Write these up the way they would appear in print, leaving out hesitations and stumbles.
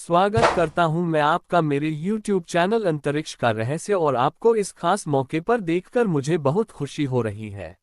स्वागत करता हूं मैं आपका मेरे YouTube चैनल अंतरिक्ष का रहस्य और आपको इस खास मौके पर देखकर मुझे बहुत खुशी हो रही है।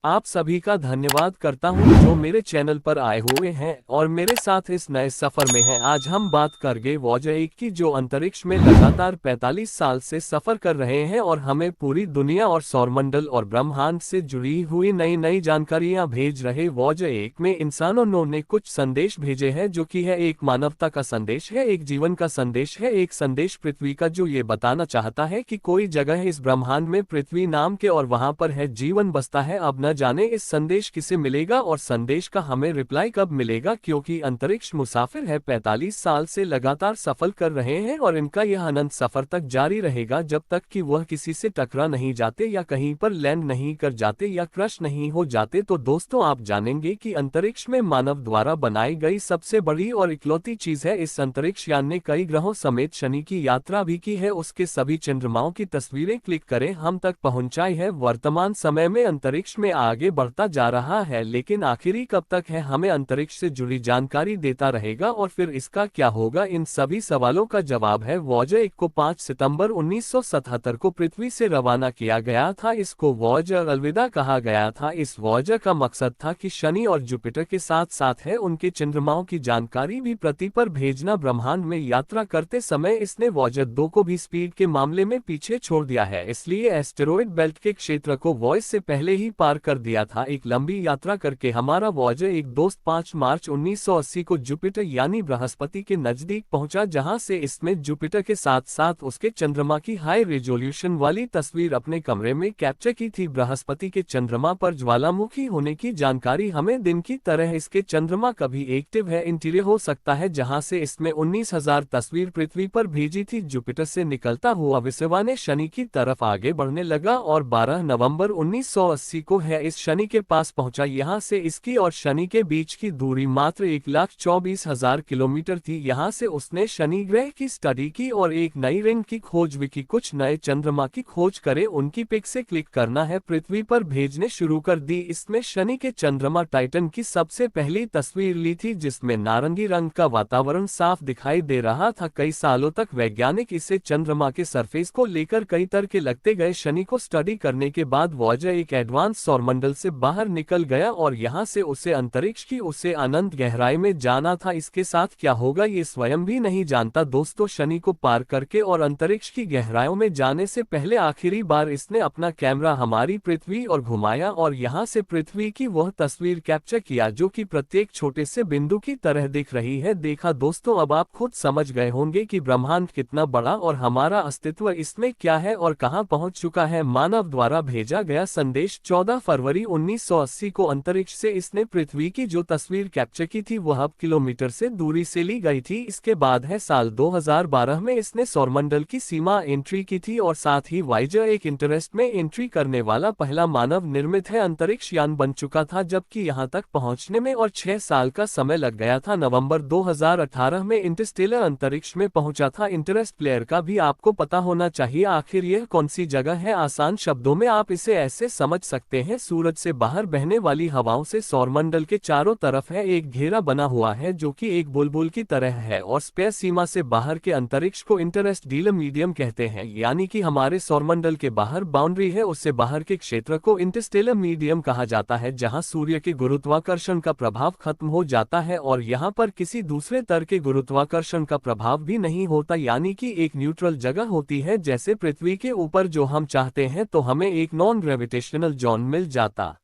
आप सभी का धन्यवाद करता हूं जो मेरे चैनल पर आए हुए हैं और मेरे साथ इस नए सफर में हैं। आज हम बात करेंगे वॉयेजर 1 की, जो अंतरिक्ष में लगातार 45 साल से सफर कर रहे हैं और हमें पूरी दुनिया और सौरमंडल और ब्रह्मांड से जुड़ी हुई नई नई जानकारियां भेज रहे। वॉयेजर 1 में इंसानों ने कुछ संदेश भेजे हैं, जो कि है एक मानवता का संदेश है, एक जीवन का संदेश है, एक संदेश पृथ्वी का जो ये बताना चाहता है कि कोई जगह है इस ब्रह्मांड में पृथ्वी नाम के और वहां पर है जीवन बसता है। अब न जाने इस संदेश किसे मिलेगा और संदेश का हमें रिप्लाई कब मिलेगा, क्योंकि अंतरिक्ष मुसाफिर है 45 साल से लगातार सफर कर रहे हैं और इनका यह अनंत सफर तक जारी रहेगा जब तक कि वह किसी से टकरा नहीं जाते या कहीं पर लैंड नहीं कर जाते या क्रश नहीं हो जाते। तो दोस्तों, आप जानेंगे कि अंतरिक्ष में मानव द्वारा बनाई गई सबसे बड़ी और इकलौती चीज है। इस अंतरिक्ष यान ने कई ग्रहों समेत शनि की यात्रा भी की है, उसके सभी चंद्रमाओं की तस्वीरें क्लिक करें हम तक पहुंचाई है। वर्तमान समय में अंतरिक्ष में आगे बढ़ता जा रहा है, लेकिन आखिरी कब तक है, हमें अंतरिक्ष से जुड़ी जानकारी देता रहेगा और फिर इसका क्या होगा, इन सभी सवालों का जवाब है। वॉयेजर 1 को 5 सितंबर 1977 को पृथ्वी से रवाना किया गया था। इसको वॉयेजर अलविदा कहा गया था। इस वॉयेजर का मकसद था कि शनि और जुपिटर के साथ साथ है उनके चंद्रमाओं की जानकारी भी पृथ्वी पर भेजना। ब्रह्मांड में यात्रा करते समय इसने वॉयेजर 2 को भी स्पीड के मामले में पीछे छोड़ दिया है, इसलिए एस्टेरॉयड बेल्ट के क्षेत्र को वॉयेजर से पहले ही पार कर दिया था। एक लंबी यात्रा करके हमारा वॉयेजर 1 दोस्त 5 मार्च 1980 को जुपिटर यानी बृहस्पति के नजदीक पहुंचा, जहां से इसमें जुपिटर के साथ साथ उसके चंद्रमा की हाई रेजोल्यूशन वाली तस्वीर अपने कमरे में कैप्चर की थी। बृहस्पति के चंद्रमा पर ज्वालामुखी होने की जानकारी हमें दिन की तरह इसके चंद्रमा कभी एक्टिव है इंटीरियर हो सकता है, जहां से इसमें 19,000 तस्वीर पृथ्वी पर भेजी थी। जुपिटर से निकलता हुआ विश्वाने शनि की तरफ आगे बढ़ने लगा और 12 नवंबर 1980 को है इस शनि के पास पहुंचा। यहां से इसकी और शनि के बीच की दूरी मात्र 1,24,000 किलोमीटर थी। यहां से उसने शनि ग्रह की स्टडी की और एक नई रिंग की खोज भी की। कुछ नए चंद्रमा की खोज करे, उनकी पिक से क्लिक करना है, पृथ्वी पर भेजने शुरू कर दी। इसमें शनि के चंद्रमा टाइटन की सबसे पहली तस्वीर ली थी, जिसमें नारंगी रंग का वातावरण साफ दिखाई दे रहा था। कई सालों तक वैज्ञानिक इसे चंद्रमा के सरफेस को लेकर कई तरह के लगते गए। शनि को स्टडी करने के बाद वॉयेजर एक एडवांस सौरमंडल से बाहर निकल गया और यहां से उसे अंतरिक्ष की उसे अनंत गहराई में जाना था। इसके साथ क्या होगा ये स्वयं भी नहीं जानता। दोस्तों, शनि को पार करके और अंतरिक्ष की गहराइयों में जाने से पहले आखिरी बार इसने अपना कैमरा हमारी पृथ्वी और घुमाया और यहां से पृथ्वी की वह तस्वीर कैप्चर किया जो कि प्रत्येक छोटे से बिंदु की तरह दिख रही है। देखा दोस्तों, अब आप खुद समझ गए होंगे कि ब्रह्मांड कितना बड़ा और हमारा अस्तित्व इसमें क्या है और कहां पहुंच चुका है। मानव द्वारा भेजा गया संदेश 14 फरवरी 1980 को अंतरिक्ष से इसने पृथ्वी की जो तस्वीर कैप्चर की थी वह अब किलोमीटर से दूरी से ली गई थी। इसके बाद है साल 2012 में इसने सौरमंडल की सीमा एंट्री की थी और साथ ही वॉयेजर एक इंटरेस्ट में एंट्री करने वाला पहला मानव निर्मित है अंतरिक्ष यान बन चुका था, जबकि यहां तक पहुंचने में और 6 साल का समय लग गया था। नवंबर 2018 में इंटरस्टेलर अंतरिक्ष में पहुंचा था। इंटरेस्ट प्लेयर का भी आपको पता होना चाहिए। आखिर यह कौन सी जगह है? आसान शब्दों में आप इसे ऐसे समझ सकते हैं, सूरज से बाहर बहने वाली हवाओं से सौरमंडल के चारों तरफ है एक घेरा बना हुआ है जो कि एक बुलबुल की तरह है और स्पेस सीमा से बाहर के अंतरिक्ष को इंटरस्टेलर मीडियम कहते हैं, यानी कि हमारे सौरमंडल के बाहर बाउंड्री है, उससे बाहर के क्षेत्र को इंटरस्टेलर मीडियम कहा जाता है, जहां सूर्य के गुरुत्वाकर्षण का प्रभाव खत्म हो जाता है और यहां पर किसी दूसरे तरह के गुरुत्वाकर्षण का प्रभाव भी नहीं होता, यानी कि एक न्यूट्रल जगह होती है। जैसे पृथ्वी के ऊपर जो हम चाहते हैं तो हमें एक नॉन ग्रेविटेशनल जोन मिल जाता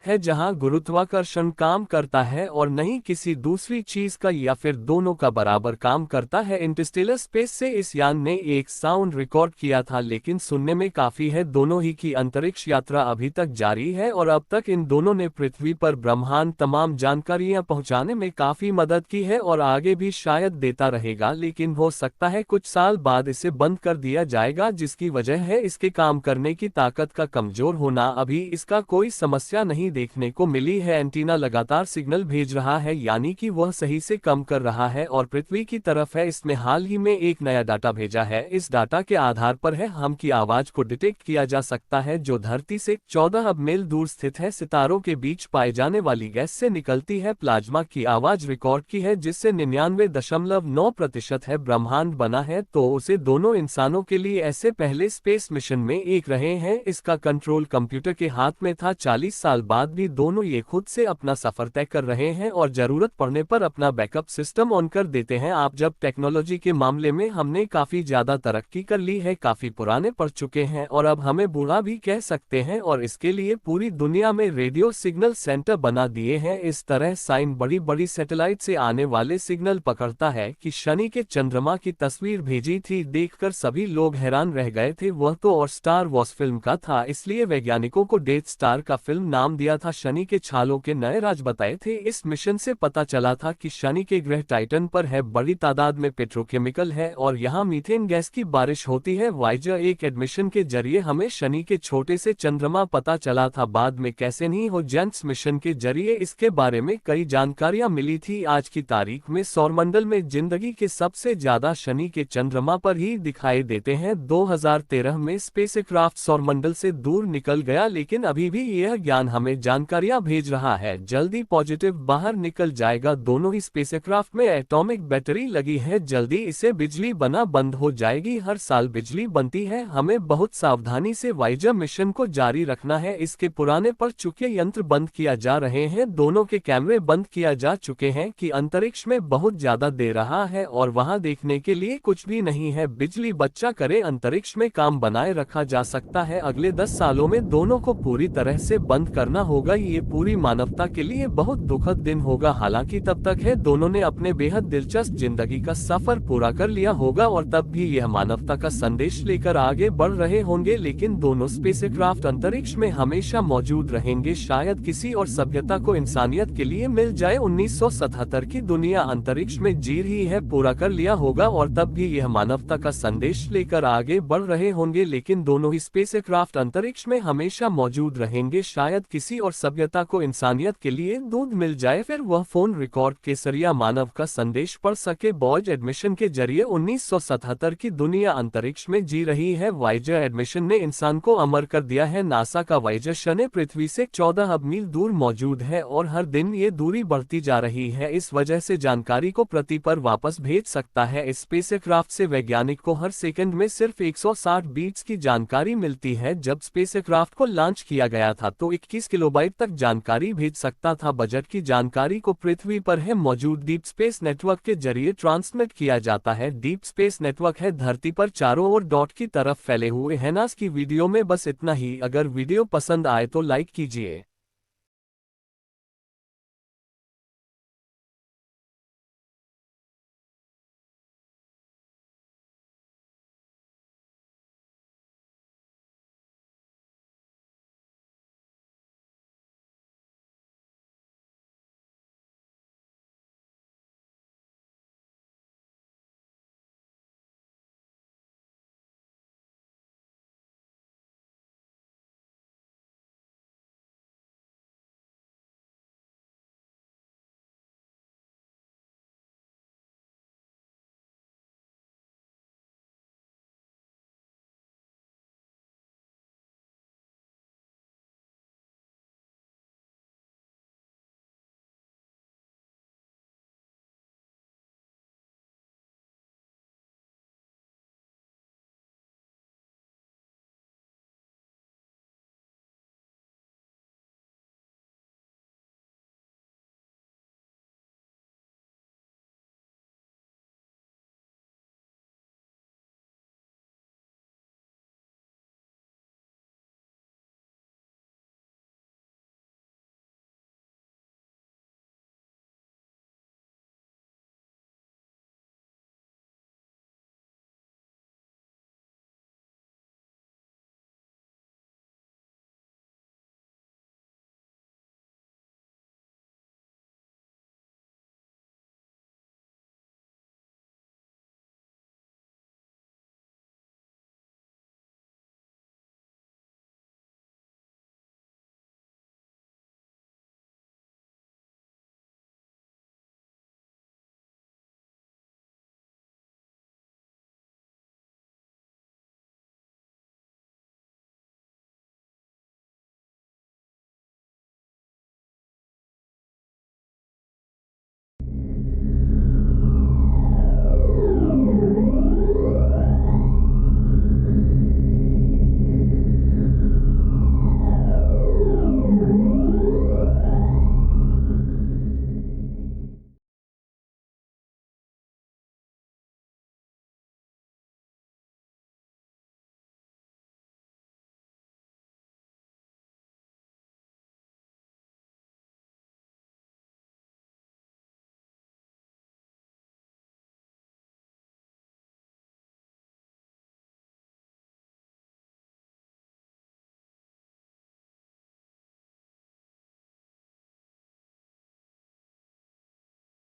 है जहां गुरुत्वाकर्षण काम करता है और नहीं किसी दूसरी चीज का या फिर दोनों का बराबर काम करता है। इंटरस्टेलर स्पेस से इस यान ने एक साउंड रिकॉर्ड किया था, लेकिन सुनने में काफी है। दोनों ही की अंतरिक्ष यात्रा अभी तक जारी है और अब तक इन दोनों ने पृथ्वी पर ब्रह्मांड तमाम जानकारियां पहुंचाने में काफी मदद की है और आगे भी शायद देता रहेगा, लेकिन हो सकता है कुछ साल बाद इसे बंद कर दिया जाएगा, जिसकी वजह है इसके काम करने की ताकत का कमजोर होना। अभी इसका कोई समस्या नहीं देखने को मिली है। एंटीना लगातार सिग्नल भेज रहा है, यानी कि वह सही से कम कर रहा है और पृथ्वी की तरफ है। इसने हाल ही में एक नया डाटा भेजा है। इस डाटा के आधार पर है हम की आवाज को डिटेक्ट किया जा सकता है, जो धरती से 14 अब मील दूर स्थित है। सितारों के बीच पाए जाने वाली गैस से निकलती है प्लाज्मा की आवाज रिकॉर्ड की है, जिससे 99.9% है ब्रह्मांड बना है। तो उसे दोनों इंसानों के लिए ऐसे पहले स्पेस मिशन में एक रहे हैं। इसका कंट्रोल कंप्यूटर के हाथ में था। 40 साल बाद भी दोनों ये खुद से अपना सफर तय कर रहे हैं और जरूरत पड़ने पर अपना बैकअप सिस्टम ऑन कर देते हैं। आप जब टेक्नोलॉजी के मामले में हमने काफी ज्यादा तरक्की कर ली है, काफी पुराने पड़ चुके हैं और अब हमें बूढ़ा भी कह सकते हैं, और इसके लिए पूरी दुनिया में रेडियो सिग्नल सेंटर बना दिए हैं। इस तरह साइन बड़ी बड़ी सैटेलाइट से आने वाले सिग्नल पकड़ता है कि शनि के चंद्रमा की तस्वीर भेजी थी, देखकर सभी लोग हैरान रह गए थे। वह तो और स्टार वॉर्स फिल्म का था, इसलिए वैज्ञानिकों को डेथ स्टार का फिल्म नाम दिया था। शनि के छालों के नए राज बताए थे। इस मिशन से पता चला था कि शनि के ग्रह टाइटन पर है बड़ी तादाद में पेट्रोकेमिकल है और यहाँ मीथेन गैस की बारिश होती है। वाइजर एक एडमिशन के जरिए हमें शनि के छोटे से चंद्रमा पता चला था। बाद में कैसे नहीं हो जेंट्स मिशन के जरिए इसके बारे में कई जानकारियां मिली थी। आज की तारीख में सौरमंडल में जिंदगी के सबसे ज्यादा शनि के चंद्रमा पर ही दिखाई देते हैं। 2013 में स्पेसक्राफ्ट सौरमंडल से दूर निकल गया, लेकिन अभी भी यह ज्ञान हमें जानकारियां भेज रहा है। जल्दी पॉजिटिव बाहर निकल जाएगा। दोनों ही स्पेसक्राफ्ट में एटॉमिक बैटरी लगी है, जल्दी इसे बिजली बना बंद हो जाएगी। हर साल बिजली बनती है, हमें बहुत सावधानी से वाइजर मिशन को जारी रखना है। इसके पुराने पड़ चुके यंत्र बंद किया जा रहे हैं, दोनों के कैमरे बंद किया जा चुके हैं कि अंतरिक्ष में बहुत ज्यादा दे रहा है और वहां देखने के लिए कुछ भी नहीं है। बिजली बच्चा करे, अंतरिक्ष में काम बनाए रखा जा सकता है। अगले 10 सालों में दोनों को पूरी तरह से बंद करना होगा। ये पूरी मानवता के लिए बहुत दुखद दिन होगा। हालांकि तब तक है दोनों ने अपने बेहद दिलचस्प जिंदगी का सफर पूरा कर लिया होगा और तब भी यह मानवता का संदेश लेकर आगे बढ़ रहे होंगे। लेकिन दोनों स्पेसक्राफ्ट अंतरिक्ष में हमेशा मौजूद रहेंगे। शायद किसी और सभ्यता को इंसानियत के लिए मिल जाए। 1977 की दुनिया अंतरिक्ष में जी रही है, पूरा कर लिया होगा और तब भी यह मानवता का संदेश लेकर आगे बढ़ रहे होंगे। लेकिन दोनों ही स्पेसक्राफ्ट अंतरिक्ष में हमेशा मौजूद रहेंगे। शायद किसी और सभ्यता को इंसानियत के लिए दूध मिल जाए, फिर वह फोन रिकॉर्ड के जरिए मानव का संदेश पढ़ सके। बॉयज एडमिशन के जरिए 1977 की दुनिया अंतरिक्ष में जी रही है। वाइजर एडमिशन ने इंसान को अमर कर दिया है। नासा का वाइजर शनि पृथ्वी से 14 अब मील दूर मौजूद है और हर दिन ये दूरी बढ़ती जा रही है। इस वजह से जानकारी को पृथ्वी पर वापस भेज सकता है। इस स्पेसक्राफ्ट से वैज्ञानिक को हर सेकंड में सिर्फ 160 बीट्स की जानकारी मिलती है। जब स्पेसक्राफ्ट को लॉन्च किया गया था तो 21 किलोबाइट तक जानकारी भेज सकता था। बजट की जानकारी को पृथ्वी पर है मौजूद डीप स्पेस नेटवर्क के जरिए ट्रांसमिट किया जाता है। डीप स्पेस नेटवर्क है धरती पर चारों ओर डॉट की तरफ फैले हुए है। नास की वीडियो में बस इतना ही। अगर वीडियो पसंद आए तो लाइक कीजिए।